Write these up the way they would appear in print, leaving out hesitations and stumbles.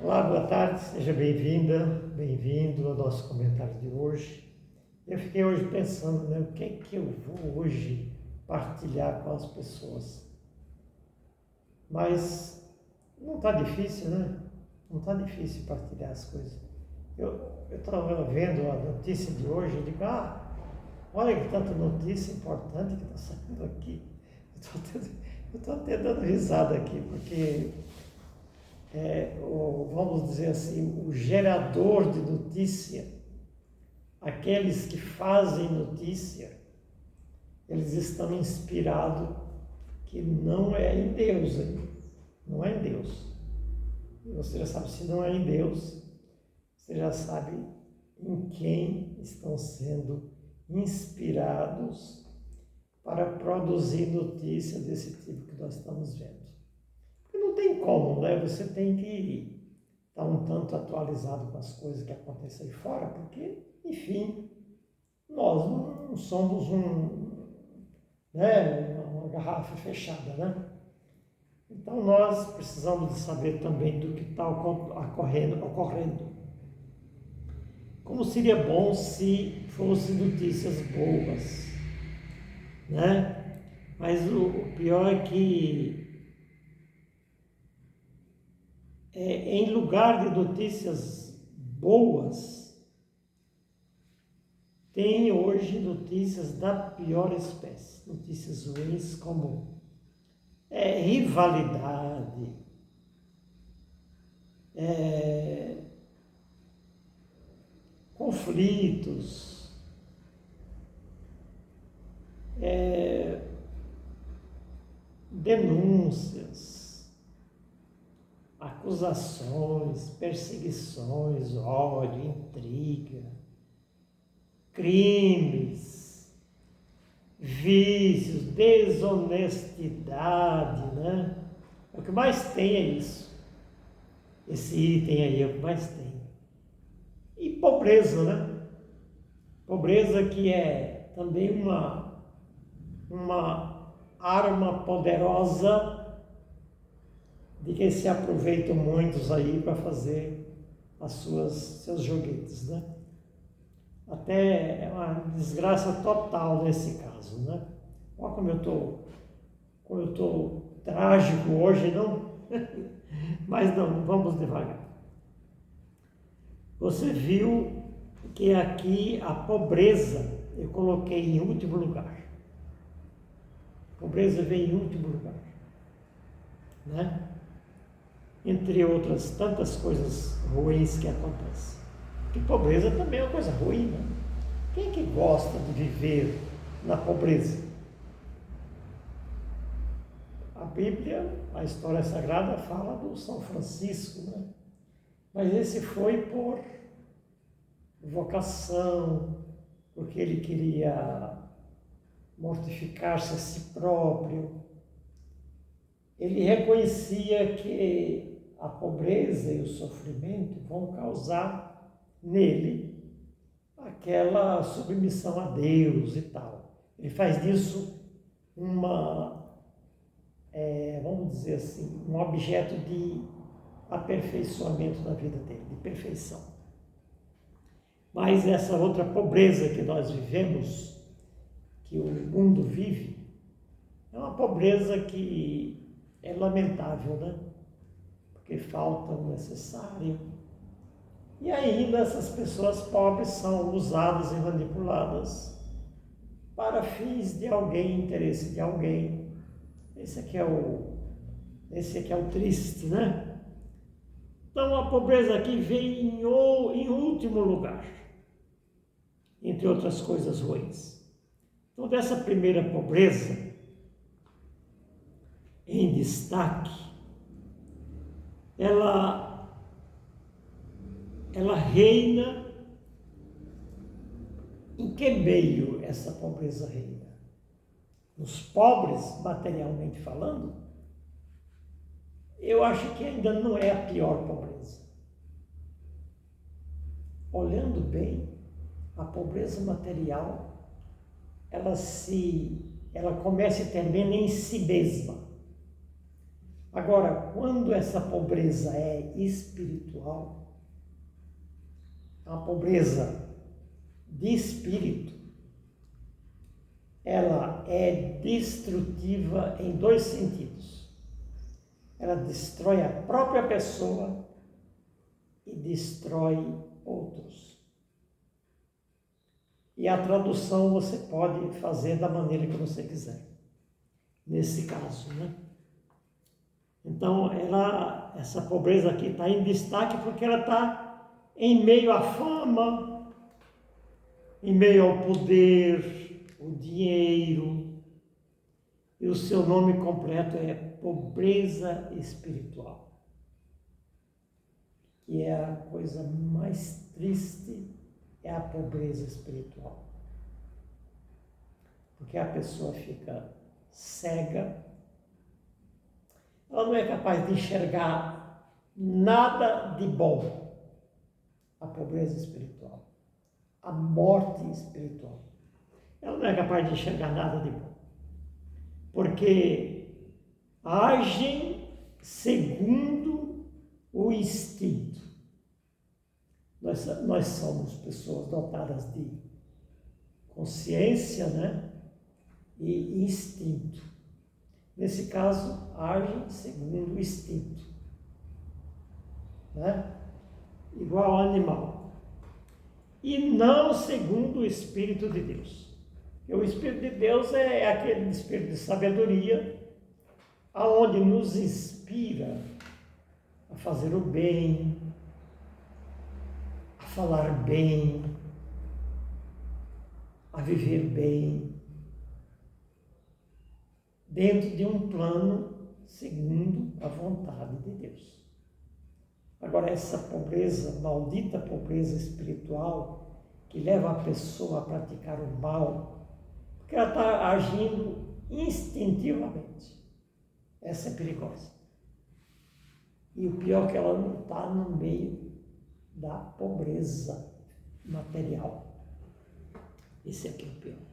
Olá, boa tarde, seja bem-vinda, bem-vindo ao nosso comentário de hoje. Eu fiquei hoje pensando, o que é que eu vou hoje partilhar com as pessoas. Mas não está difícil, né? Não está difícil partilhar as coisas. Eu estava vendo a notícia de hoje e digo, olha que tanta notícia importante que está saindo aqui. Eu estou até dando risada aqui, porque vamos dizer assim, o gerador de notícia, aqueles que fazem notícia, eles estão inspirados que não é em Deus, hein? Não é em Deus. E você já sabe, se não é em Deus, você já sabe em quem estão sendo inspirados para produzir notícia desse tipo que nós estamos vendo. Porque não tem como, né? Você tem que estar um tanto atualizado com as coisas que acontecem aí fora, porque, enfim, nós não somos uma garrafa fechada, né? Então nós precisamos de saber também do que está ocorrendo. Como seria bom se fossem notícias boas, né? Mas o pior é que em lugar de notícias boas, tem hoje notícias da pior espécie, notícias ruins como rivalidade, conflitos, denúncias, acusações, perseguições, ódio, intriga, crimes, vícios, desonestidade, né? O que mais tem é isso. Esse item aí é o que mais tem. E pobreza, né? Pobreza que é também uma arma poderosa de que se aproveitam muitos aí para fazer seus joguetes, né? Até é uma desgraça total nesse caso, né? Olha como eu estou trágico hoje, não? Mas não, vamos devagar. Você viu que aqui a pobreza eu coloquei em último lugar. A pobreza vem em último lugar, né? Entre outras tantas coisas ruins que acontecem. Porque pobreza também é uma coisa ruim, né? Quem é que gosta de viver na pobreza? A Bíblia, a história sagrada, fala do São Francisco, né? Mas esse foi por vocação, porque ele queria mortificar-se a si próprio. Ele reconhecia que a pobreza e o sofrimento vão causar nele aquela submissão a Deus e tal. Ele faz disso vamos dizer assim, um objeto de aperfeiçoamento da vida dele, de perfeição. Mas essa outra pobreza que nós vivemos, que o mundo vive, é uma pobreza que é lamentável, né? Porque falta o necessário. E ainda essas pessoas pobres são usadas e manipuladas para fins de alguém, interesse de alguém. Esse aqui é o triste, né? Então a pobreza aqui vem em último lugar, entre outras coisas ruins. Então dessa primeira pobreza, em destaque, ela reina. Em que meio essa pobreza reina? Nos pobres, materialmente falando? Eu acho que ainda não é a pior pobreza. Olhando bem, a pobreza material, ela começa e termina em si mesma. Agora, quando essa pobreza é espiritual, a pobreza de espírito, ela é destrutiva em dois sentidos. Ela destrói a própria pessoa e destrói outros. E a tradução você pode fazer da maneira que você quiser, nesse caso, né? Então, essa pobreza aqui está em destaque porque ela está em meio à fama, em meio ao poder, o dinheiro, e o seu nome completo é pobreza espiritual, que é a coisa mais triste, é a pobreza espiritual. Porque a pessoa fica cega, ela não é capaz de enxergar nada de bom. A pobreza espiritual, a morte espiritual. Ela não é capaz de enxergar nada de bom. Porque agem segundo o instinto. Nós somos pessoas dotadas de consciência, né? E instinto. Nesse caso, agem segundo o instinto, né? Igual ao animal. E não segundo o Espírito de Deus. E o Espírito de Deus é aquele Espírito de sabedoria, aonde nos inspira a fazer o bem, a falar bem, a viver bem, dentro de um plano segundo a vontade de Deus. Agora, essa pobreza, maldita pobreza espiritual, que leva a pessoa a praticar o mal, porque ela está agindo instintivamente. Essa é perigosa. E o pior é que ela não está no meio da pobreza material. Esse aqui é o pior.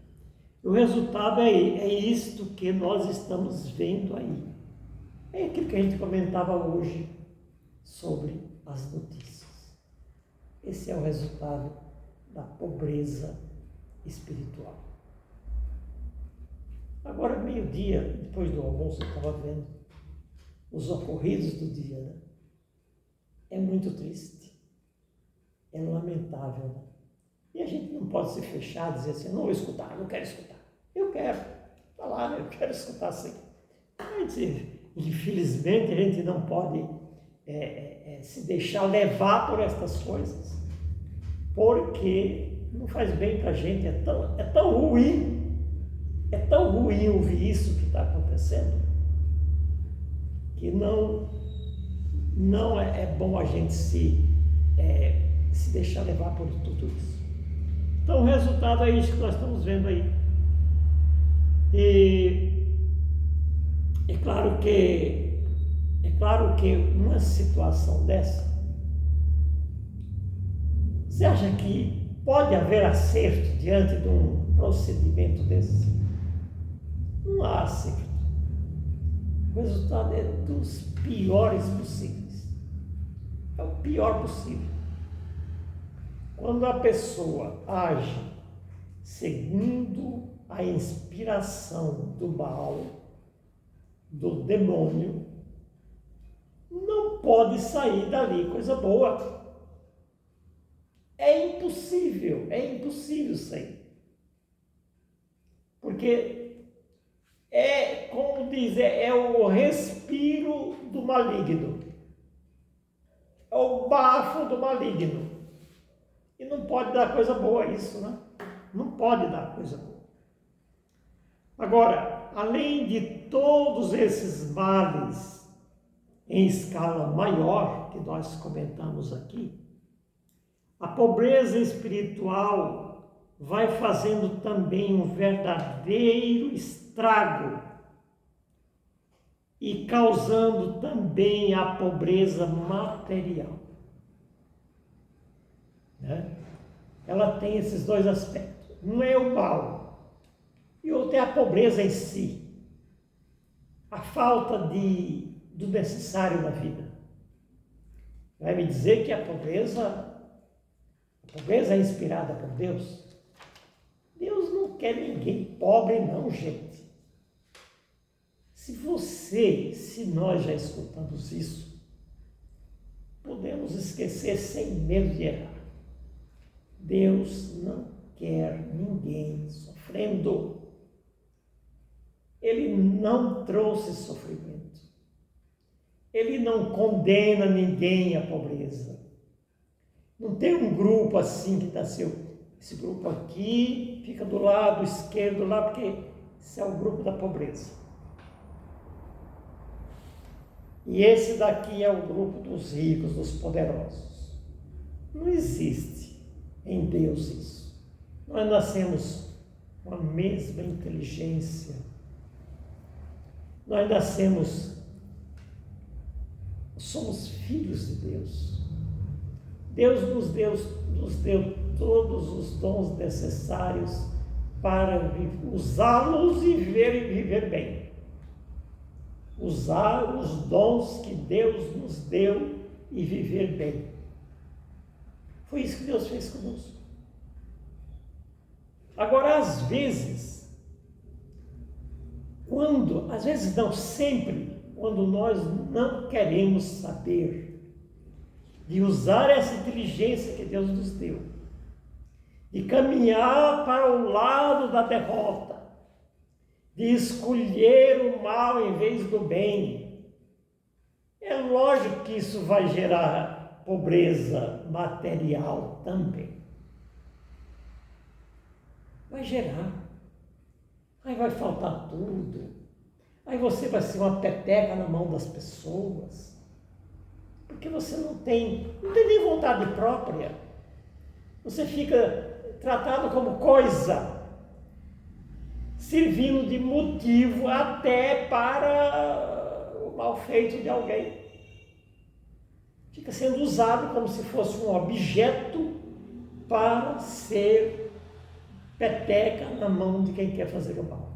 O resultado é isto que nós estamos vendo aí. É aquilo que a gente comentava hoje sobre as notícias. Esse é o resultado da pobreza espiritual. Agora, meio-dia, depois do almoço, eu estava vendo os ocorridos do dia, né? É muito triste, é lamentável, né? E a gente não pode se fechar e dizer assim, não vou escutar, não quero escutar. Eu quero, está lá, eu quero escutar sim. Mas, infelizmente, a gente não pode se deixar levar por estas coisas, porque não faz bem para a gente, é tão ruim ouvir isso que está acontecendo, que não é bom a gente se deixar levar por tudo isso. Então o resultado é isso que nós estamos vendo aí. E é claro que numa situação dessa, você acha que pode haver acerto diante de um procedimento desse? Não há acerto. O resultado é dos piores possíveis. É o pior possível. Quando a pessoa age segundo a inspiração do mal, do demônio, não pode sair dali coisa boa. É impossível sair. Porque como diz, é o respiro do maligno. É o bafo do maligno. E não pode dar coisa boa isso, né? Não pode dar coisa boa. Agora, além de todos esses males em escala maior, que nós comentamos aqui, a pobreza espiritual vai fazendo também um verdadeiro estrago e causando também a pobreza material. Né? Ela tem esses dois aspectos. Um é o mal e outro é a pobreza em si. A falta de do necessário na vida. Vai me dizer que a pobreza é inspirada por Deus? Deus não quer ninguém pobre não, gente. Se nós já escutamos isso, podemos esquecer sem medo de errar. Deus não quer ninguém sofrendo. Ele não trouxe sofrimento. Ele não condena ninguém à pobreza. Não tem um grupo assim que nasceu. Esse grupo aqui fica do lado esquerdo lá, porque esse é o grupo da pobreza. E esse daqui é o grupo dos ricos, dos poderosos. Não existe em Deus isso. Nós nascemos com a mesma inteligência. Nós somos filhos de Deus. Deus nos deu todos os dons necessários para usá-los e viver bem. Usar os dons que Deus nos deu e viver bem. Foi isso que Deus fez conosco. Agora, às vezes não sempre, quando nós não queremos saber de usar essa inteligência que Deus nos deu, de caminhar para o lado da derrota, de escolher o mal em vez do bem, é lógico que isso vai gerar pobreza material também. Vai gerar. Aí vai faltar tudo. Aí você vai ser uma peteca na mão das pessoas. Porque você não tem nem vontade própria. Você fica tratado como coisa, servindo de motivo até para o mal feito de alguém. Fica sendo usado como se fosse um objeto para ser peteca na mão de quem quer fazer o mal.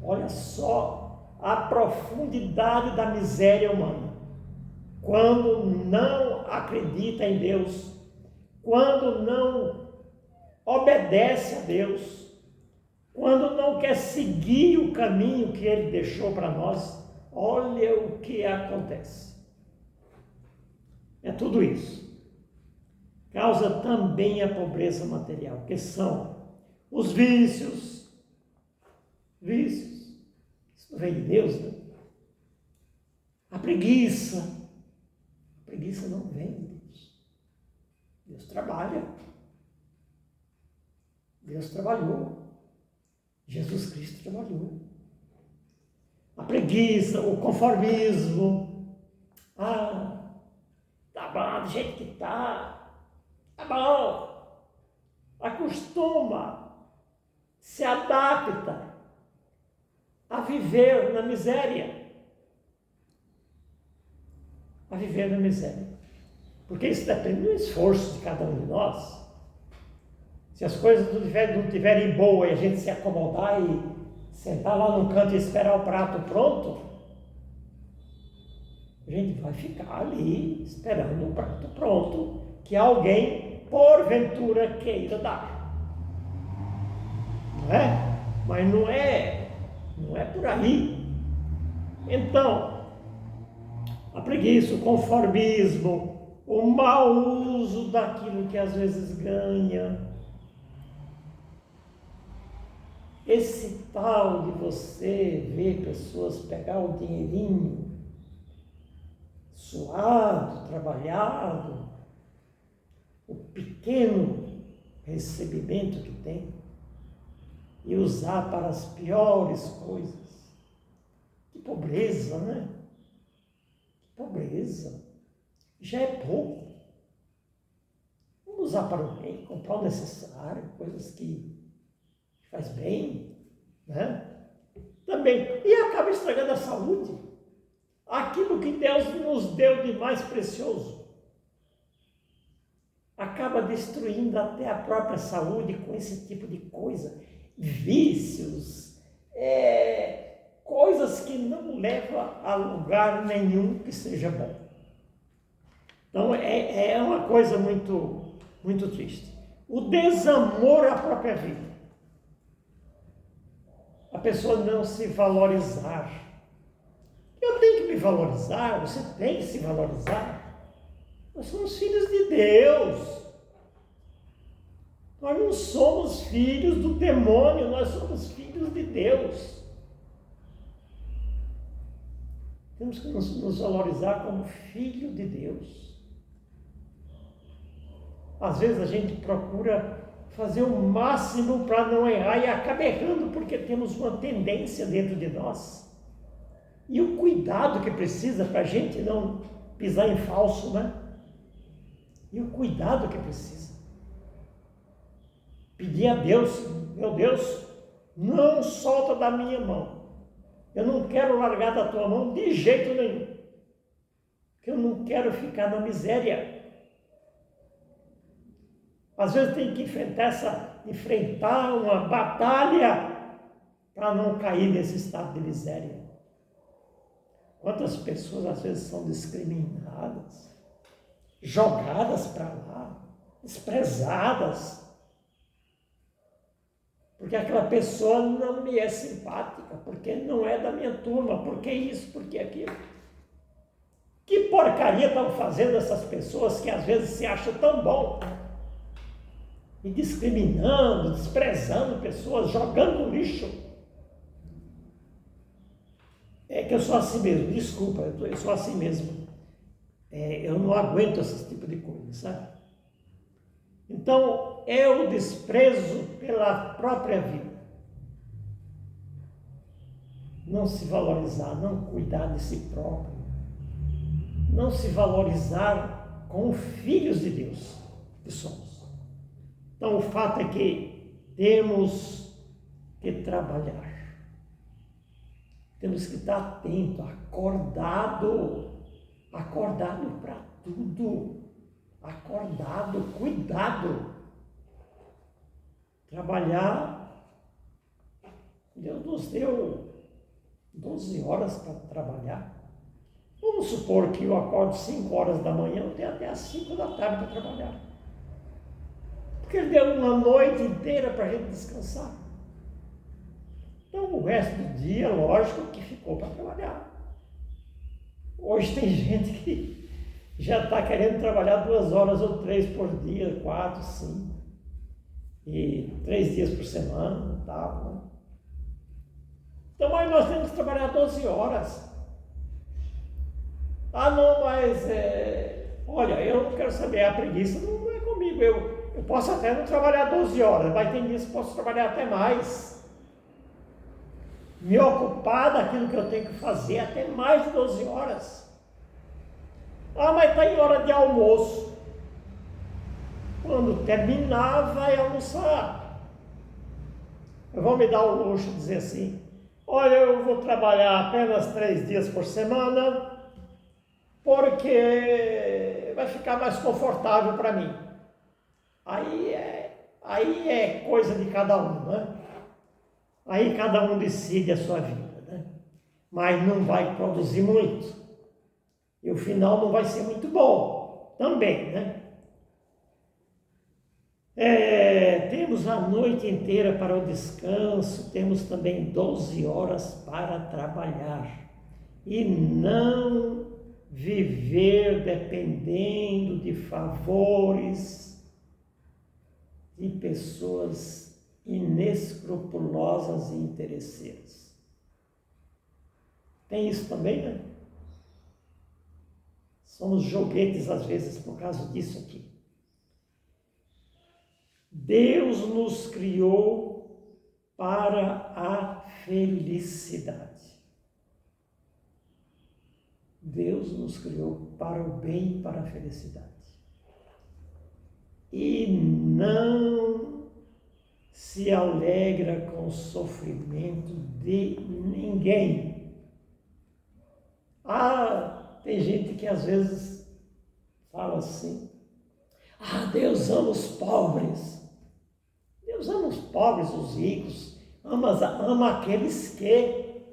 Olha só a profundidade da miséria humana. Quando não acredita em Deus, quando não obedece a Deus, quando não quer seguir o caminho que Ele deixou para nós, olha o que acontece. É tudo isso. Causa também a pobreza material, que são os vícios. Vícios. Isso não vem de Deus, né? A preguiça. A preguiça não vem de Deus. Deus trabalha. Deus trabalhou. Jesus Cristo trabalhou. A preguiça, o conformismo. Tá bom, do jeito que tá bom. Acostuma, se adapta a viver na miséria. A viver na miséria. Porque isso depende do esforço de cada um de nós. Se as coisas não estiverem boas e a gente se acomodar e sentar lá no canto e esperar o prato pronto, a gente vai ficar ali esperando o prato pronto que alguém, porventura, queira dar. Não é? Mas não é por aí. Então, a preguiça, o conformismo, o mau uso daquilo que às vezes ganha. Esse tal de você ver pessoas pegar o dinheirinho suado, trabalhado, o pequeno recebimento que tem e usar para as piores coisas. Que pobreza, né? Que pobreza. Já é pouco. Vamos usar para o bem, comprar o necessário, coisas que faz bem, né? Também. E acaba estragando a saúde. Aquilo que Deus nos deu de mais precioso. Acaba destruindo até a própria saúde com esse tipo de coisa. Vícios, coisas que não levam a lugar nenhum que seja bom. Então, é uma coisa muito, muito triste. O desamor à própria vida. A pessoa não se valorizar. Eu tenho que me valorizar, você tem que se valorizar. Nós somos filhos de Deus. Nós não somos filhos do demônio, nós somos filhos de Deus. Temos que nos valorizar como filho de Deus. Às vezes a gente procura fazer o máximo para não errar e acaba errando porque temos uma tendência dentro de nós. E o cuidado que precisa para a gente não pisar em falso, né? E o cuidado que precisa. Pedir a Deus, meu Deus, não solta da minha mão. Eu não quero largar da tua mão de jeito nenhum. Porque eu não quero ficar na miséria. Às vezes tem que enfrentar uma batalha para não cair nesse estado de miséria. Quantas pessoas às vezes são discriminadas, jogadas para lá, desprezadas, porque aquela pessoa não me é simpática, porque não é da minha turma, porque isso, porque aquilo. Que porcaria estão fazendo essas pessoas que às vezes se acham tão bom? E discriminando, desprezando pessoas, jogando lixo. É que eu sou assim mesmo, desculpa, eu sou assim mesmo. Eu não aguento esse tipo de coisa, sabe? Então, é o desprezo pela própria vida. Não se valorizar, não cuidar de si próprio. Não se valorizar como filhos de Deus que somos. Então, o fato é que temos que trabalhar. Temos que estar atento, acordado para tudo. Acordado, cuidado. Trabalhar. Deus nos deu 12 horas para trabalhar. Vamos supor que eu acordo 5 horas da manhã, eu tenho até as 5 da tarde para trabalhar. Porque Ele deu uma noite inteira para a gente descansar. Então o resto do dia, lógico, que ficou para trabalhar. Hoje tem gente que já está querendo trabalhar 2 horas ou 3 por dia, 4, 5. E 3 dias por semana e tal, né? Então aí nós temos que trabalhar 12 horas. Ah não, mas olha, eu não quero saber, a preguiça não é comigo. Eu posso até não trabalhar 12 horas, mas tem dias que posso trabalhar até mais. Me ocupar daquilo que eu tenho que fazer até mais de 12 horas. Ah, mas está em hora de almoço. Quando terminar, vai almoçar. Eu vou me dar o luxo de dizer assim, olha, eu vou trabalhar apenas 3 dias por semana, porque vai ficar mais confortável para mim. Aí é coisa de cada um, né? Aí cada um decide a sua vida, né? Mas não vai produzir muito. E o final não vai ser muito bom também, né? Temos a noite inteira para o descanso, temos também 12 horas para trabalhar. E não viver dependendo de favores de pessoas inescrupulosas e interesseiras. Tem isso também, né? Somos joguetes às vezes por causa disso aqui. Deus nos criou para a felicidade. Deus nos criou para o bem e para a felicidade. E não se alegra com o sofrimento de ninguém. Tem gente que às vezes fala assim, Deus ama os pobres. Deus ama os pobres, os ricos, ama aqueles que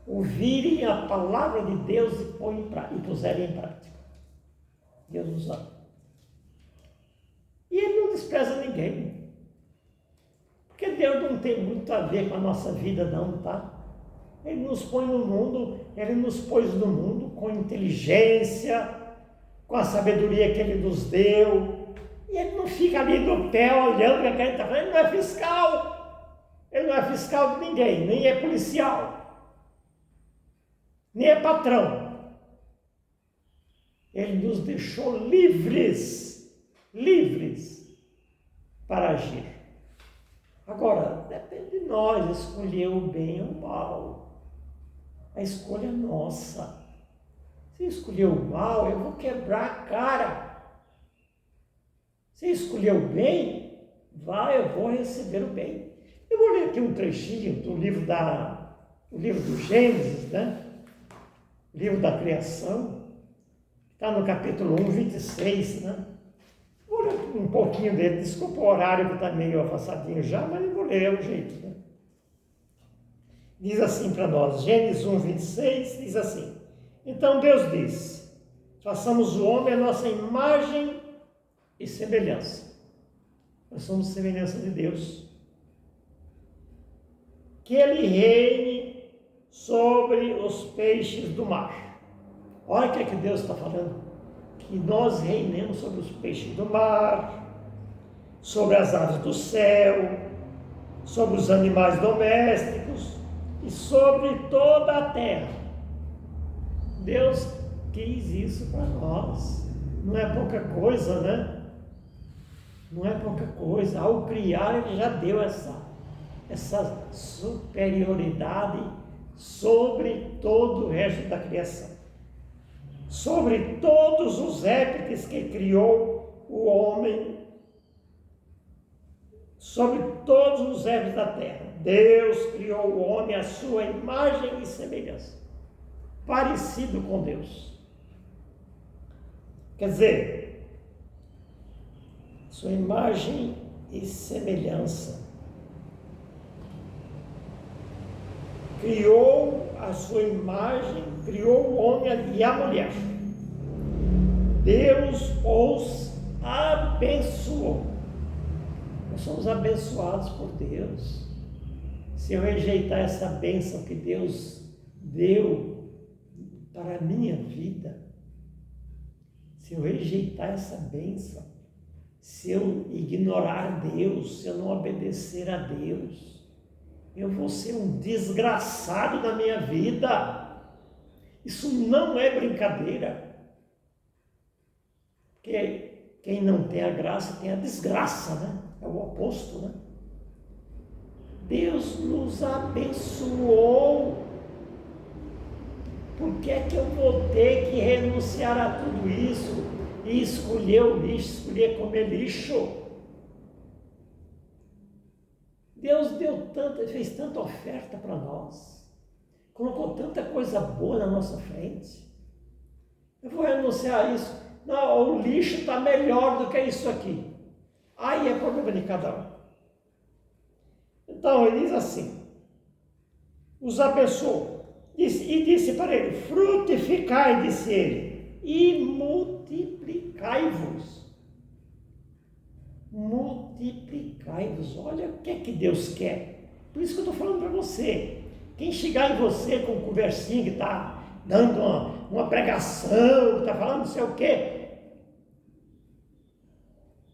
ouvirem a palavra de Deus e puserem em prática. Deus nos ama. E Ele não despreza ninguém. Porque Deus não tem muito a ver com a nossa vida, não, tá? Ele nos põe no mundo, Ele nos pôs no mundo com inteligência, com a sabedoria que Ele nos deu. E Ele não fica ali no pé olhando o que a gente está fazendo. Ele não é fiscal. Ele não é fiscal de ninguém, nem é policial, nem é patrão. Ele nos deixou livres para agir. Agora, depende de nós escolher o bem ou o mal. A escolha é nossa. Se escolher o mal, eu vou quebrar a cara. Se escolher o bem, eu vou receber o bem. Eu vou ler aqui um trechinho do livro do Gênesis, né? O livro da criação. Está no capítulo 1, 26, né? Vou ler um pouquinho dele, desculpa o horário que está meio afastadinho já, mas eu vou ler, é o jeito, né? Diz assim para nós, Gênesis 1, 26, diz assim: Então Deus disse, façamos o homem a nossa imagem e semelhança. Nós somos semelhança de Deus. Que ele reine sobre os peixes do mar. Olha o que é que Deus está falando. Que nós reinemos sobre os peixes do mar, sobre as aves do céu, sobre os animais domésticos e sobre toda a terra. Deus quis isso para nós. Não é pouca coisa, né? Não é pouca coisa. Ao criar, Ele já deu essa superioridade sobre todo o resto da criação. Sobre todos os répteis que criou o homem, sobre todos os répteis da terra. Deus criou o homem à sua imagem e semelhança, parecido com Deus. Quer dizer, sua imagem e semelhança. Criou a sua imagem, criou o homem e a mulher. Deus os abençoou. Nós somos abençoados por Deus. Se eu rejeitar essa bênção que Deus deu para a minha vida, se eu rejeitar essa bênção, se eu ignorar Deus, se eu não obedecer a Deus, eu vou ser um desgraçado na minha vida. Isso não é brincadeira. Porque quem não tem a graça tem a desgraça, né? É o oposto, né? Deus nos abençoou. Por que é que eu vou ter que renunciar a tudo isso e escolher o lixo, escolher comer lixo? Deus fez tanta oferta para nós, colocou tanta coisa boa na nossa frente. Eu vou renunciar a isso? Não, o lixo está melhor do que isso aqui. Aí é problema de cada um. Então ele diz assim, os abençoou, e disse para ele, frutificai, disse ele, e multiplicai-vos. Multiplicai-vos. Olha o que é que Deus quer. Por isso que eu estou falando para você. Quem chegar em você com conversinha que está dando uma pregação, que está falando não sei o quê,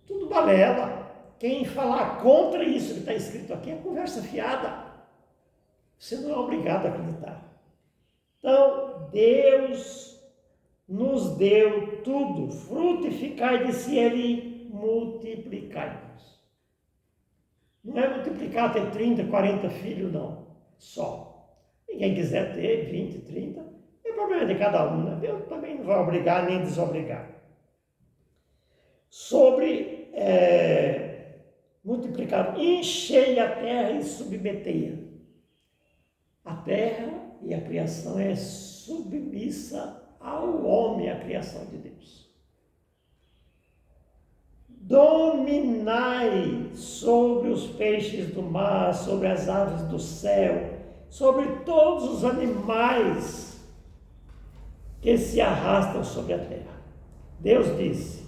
tudo balela. Quem falar contra isso que está escrito aqui é conversa fiada. Você não é obrigado a acreditar. Então, Deus nos deu tudo. Frutificai, disse ele, multiplicai-vos. Não é multiplicar, ter 30, 40 filhos, não. Só. Ninguém quiser ter 20, 30, é problema de cada um, né? Deus também não vai obrigar nem desobrigar. Multiplicar, enchei a terra e submetei-a. A terra e a criação é submissa ao homem, a criação de Deus. Dominai sobre os peixes do mar, sobre as aves do céu, sobre todos os animais que se arrastam sobre a terra. Deus disse: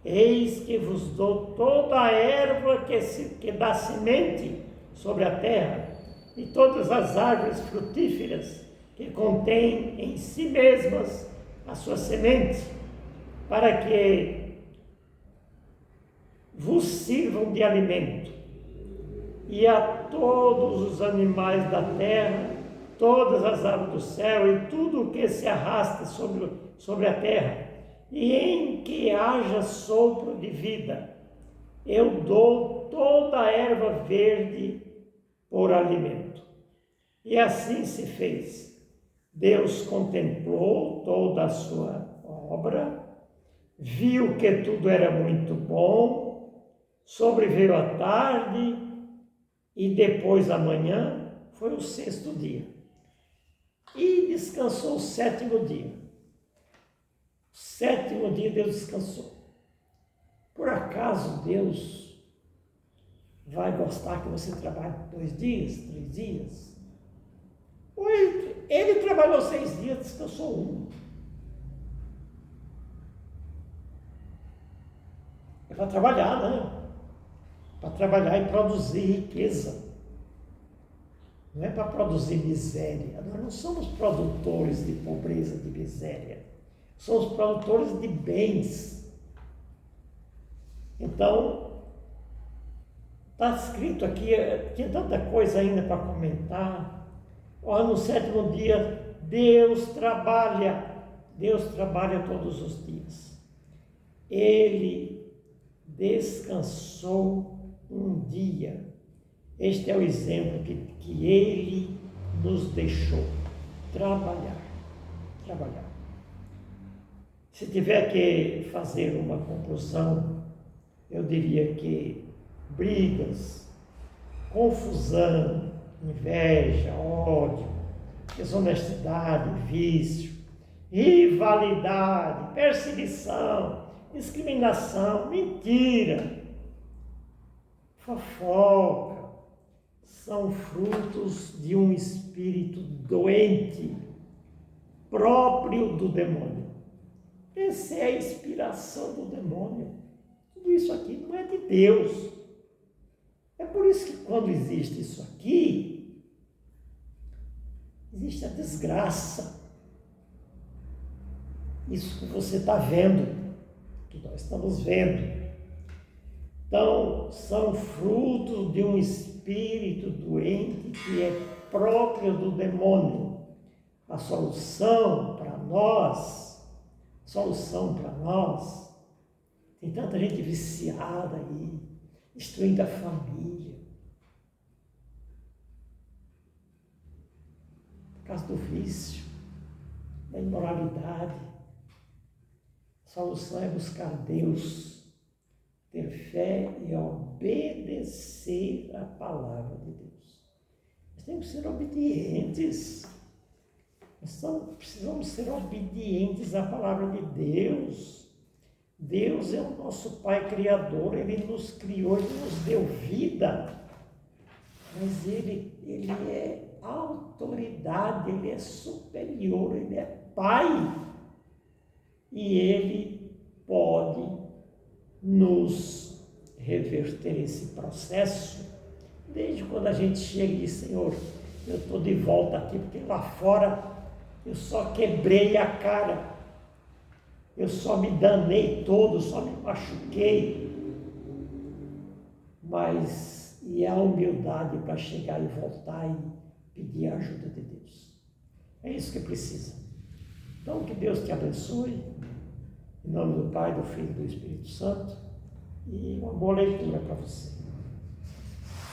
eis que vos dou toda a erva que dá semente sobre a terra, e todas as árvores frutíferas que contêm em si mesmas a sua semente, para que vos sirvam de alimento. E a todos os animais da terra, todas as aves do céu e tudo o que se arrasta sobre a terra, e em que haja sopro de vida, eu dou toda a erva verde por alimento. E assim se fez. Deus contemplou toda a sua obra, viu que tudo era muito bom, sobreveio a tarde, e depois a manhã foi o 6º dia. E descansou o 7º dia. O 7º dia Deus descansou. Por acaso Deus vai gostar que você trabalhe 2 dias, 3 dias? Ou ele trabalhou 6 dias, descansou 1. É para trabalhar, né? Para trabalhar e produzir riqueza. Não é para produzir miséria. Nós não somos produtores de pobreza, de miséria. Somos produtores de bens. Então, está escrito aqui, tinha tanta coisa ainda para comentar. Olha, no 7º dia, Deus trabalha todos os dias. Ele descansou um dia. Este é o exemplo que ele nos deixou. Trabalhar. Se tiver que fazer uma conclusão, eu diria que brigas, confusão, inveja, ódio, desonestidade, vício, rivalidade, perseguição, discriminação, mentira, fofoca, são frutos de um espírito doente, próprio do demônio. Essa é a inspiração do demônio. Tudo isso aqui não é de Deus. É por isso que quando existe isso aqui, existe a desgraça. Isso que você está vendo, que nós estamos vendo. Então, são frutos de um espírito doente que é próprio do demônio. A solução para nós, tem tanta gente viciada aí, destruindo a família, por causa do vício, da imoralidade. A solução é buscar Deus, ter fé e obedecer a palavra de Deus. Nós temos que ser obedientes. Nós precisamos ser obedientes à palavra de Deus. Deus é o nosso Pai Criador, Ele nos criou, Ele nos deu vida, mas Ele é autoridade, Ele é superior, Ele é Pai, e Ele pode nos reverter esse processo, desde quando a gente chega e diz: Senhor, eu estou de volta aqui, porque lá fora eu só quebrei a cara, eu só me danei todo, só me machuquei. Mas, e a humildade para chegar e voltar e pedir a ajuda de Deus. É isso que precisa. Então, que Deus te abençoe, em nome do Pai, do Filho e do Espírito Santo, e uma boa leitura para você.